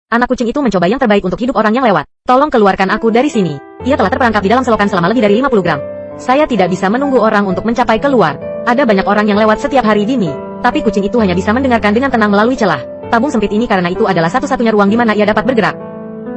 Anak kucing itu mencoba yang terbaik untuk hidup orang yang lewat. Tolong keluarkan aku dari sini. Ia telah terperangkap di dalam selokan selama lebih dari 50 gram. Saya tidak bisa menunggu orang untuk mencapai keluar. Ada banyak orang yang lewat setiap hari Dini. Tapi kucing itu hanya bisa mendengarkan dengan tenang melalui celah tabung sempit ini karena itu adalah satu-satunya ruang di mana ia dapat bergerak.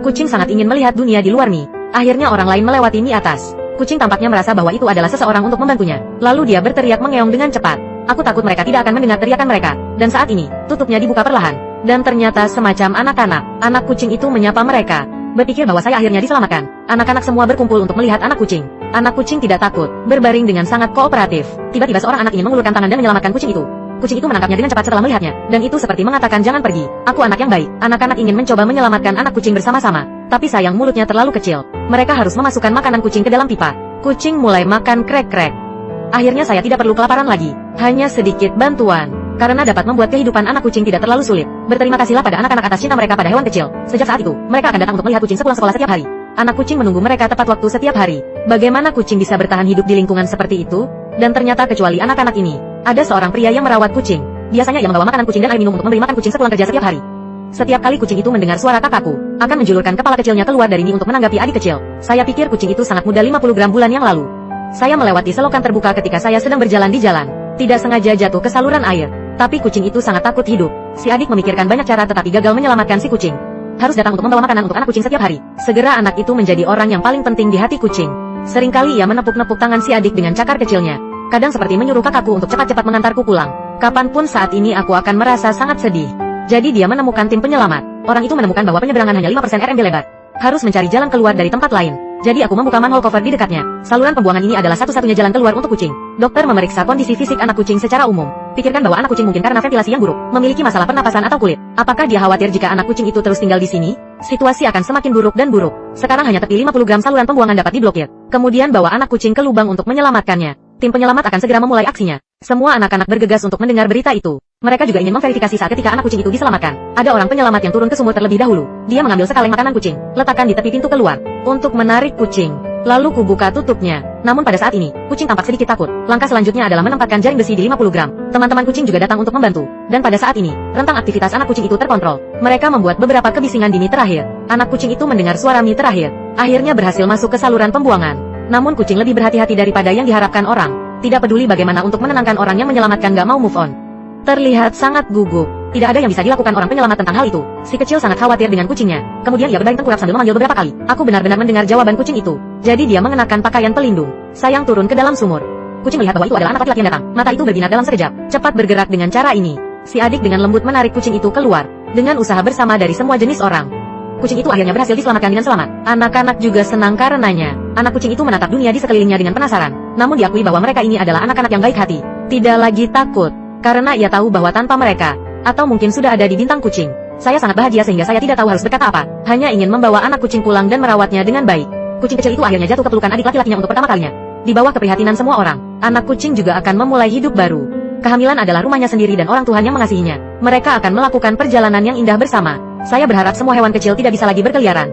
Kucing sangat ingin melihat dunia di luar Mi. Akhirnya orang lain melewati Mi atas. Kucing tampaknya merasa bahwa itu adalah seseorang untuk membantunya. Lalu dia berteriak mengeong dengan cepat. Aku takut mereka tidak akan mendengar teriakan mereka. Dan saat ini, tutupnya dibuka perlahan. Dan ternyata semacam anak-anak. Anak kucing itu menyapa mereka. Berpikir bahwa saya akhirnya diselamatkan. Anak-anak semua berkumpul untuk melihat anak kucing. Anak kucing tidak takut, berbaring dengan sangat kooperatif. Tiba-tiba seorang anak ini mengulurkan tangan dan menyelamatkan kucing itu. Kucing itu menangkapnya dengan cepat setelah melihatnya. Dan itu seperti mengatakan jangan pergi. Aku anak yang baik. Anak-anak ingin mencoba menyelamatkan anak kucing bersama-sama. Tapi sayang mulutnya terlalu kecil. Mereka harus memasukkan makanan kucing ke dalam pipa. Kucing mulai makan krek-krek. Akhirnya saya tidak perlu kelaparan lagi. Hanya sedikit bantuan. Karena dapat membuat kehidupan anak kucing tidak terlalu sulit. Berterima kasihlah pada anak-anak atas cinta mereka pada hewan kecil. Sejak saat itu, mereka akan datang untuk melihat kucing sepulang sekolah setiap hari. Anak kucing menunggu mereka tepat waktu setiap hari. Bagaimana kucing bisa bertahan hidup di lingkungan seperti itu? Dan ternyata kecuali anak-anak ini, ada seorang pria yang merawat kucing. Biasanya ia membawa makanan kucing dan air minum untuk memberi makan kucing sepulang kerja setiap hari. Setiap kali kucing itu mendengar suara kakakku, akan menjulurkan kepala kecilnya keluar dari ini untuk menanggapi adik kecil. Saya pikir kucing itu sangat muda 50 gram bulan yang lalu. Saya melewati selokan terbuka ketika saya sedang berjalan di jalan. Tidak sengaja jatuh ke saluran air. Tapi kucing itu sangat takut hidup. Si adik memikirkan banyak cara tetapi gagal menyelamatkan si kucing. Harus datang untuk membawa makanan untuk anak kucing setiap hari. Segera anak itu menjadi orang yang paling penting di hati kucing. Seringkali ia menepuk-nepuk tangan si adik dengan cakar kecilnya. Kadang seperti menyuruh kakakku untuk cepat-cepat mengantarku pulang. Kapanpun saat ini aku akan merasa sangat sedih. Jadi dia menemukan tim penyelamat. Orang itu menemukan bahwa penyeberangan hanya 5% RMB lebar. Harus mencari jalan keluar dari tempat lain. Jadi aku membuka manhole cover di dekatnya. Saluran pembuangan ini adalah satu-satunya jalan keluar untuk kucing. Dokter memeriksa kondisi fisik anak kucing secara umum. Pikirkan bahwa anak kucing mungkin karena ventilasi yang buruk, memiliki masalah pernapasan atau kulit. Apakah dia khawatir jika anak kucing itu terus tinggal di sini? Situasi akan semakin buruk dan buruk. Sekarang hanya tepi 50 gram saluran pembuangan dapat diblokir. Kemudian bawa anak kucing ke lubang untuk menyelamatkannya. Tim penyelamat akan segera memulai aksinya. Semua anak-anak bergegas untuk mendengar berita itu. Mereka juga ingin memverifikasi saat ketika anak kucing itu diselamatkan. Ada orang penyelamat yang turun ke sumur terlebih dahulu. Dia mengambil sekaleng makanan kucing, letakkan di tepi pintu keluar, untuk menarik kucing. Lalu kubuka tutupnya. Namun pada saat ini, kucing tampak sedikit takut. Langkah selanjutnya adalah menempatkan jaring besi di 50 gram. Teman-teman kucing juga datang untuk membantu. Dan pada saat ini, rentang aktivitas anak kucing itu terkontrol. Mereka membuat beberapa kebisingan di Mi terakhir. Anak kucing itu mendengar suara Mi terakhir. Akhirnya berhasil masuk ke saluran pembuangan. Namun kucing lebih berhati-hati daripada yang diharapkan orang. Tidak peduli bagaimana untuk menenangkan orang yang menyelamatkan gak mau move on. Terlihat sangat gugup. Tidak ada yang bisa dilakukan orang penyelamat tentang hal itu. Si kecil sangat khawatir dengan kucingnya. Kemudian ia berbaring tengkurap sambil memanggil beberapa kali. Aku benar-benar mendengar jawaban kucing itu. Jadi dia mengenakan pakaian pelindung. Sayang turun ke dalam sumur. Kucing melihat bahwa itu adalah anak laki-laki yang datang. Mata itu berbinar dalam sekejap. Cepat bergerak dengan cara ini. Si adik dengan lembut menarik kucing itu keluar. Dengan usaha bersama dari semua jenis orang. Kucing itu akhirnya berhasil diselamatkan dengan selamat. Anak-anak juga senang karenanya. Anak kucing itu menatap dunia di sekelilingnya dengan penasaran. Namun diakui bahwa mereka ini adalah anak-anak yang baik hati. Tidak lagi takut. Karena ia tahu bahwa tanpa mereka, atau mungkin sudah ada di bintang kucing. Saya sangat bahagia sehingga saya tidak tahu harus berkata apa. Hanya ingin membawa anak kucing pulang dan merawatnya dengan baik. Kucing kecil itu akhirnya jatuh ke pelukan adik laki-lakinya untuk pertama kalinya. Di bawah keprihatinan semua orang, anak kucing juga akan memulai hidup baru. Kehamilan adalah rumahnya sendiri dan orang Tuhan yang mengasihinya. Mereka akan melakukan perjalanan yang indah bersama. Saya berharap semua hewan kecil tidak bisa lagi berkeliaran.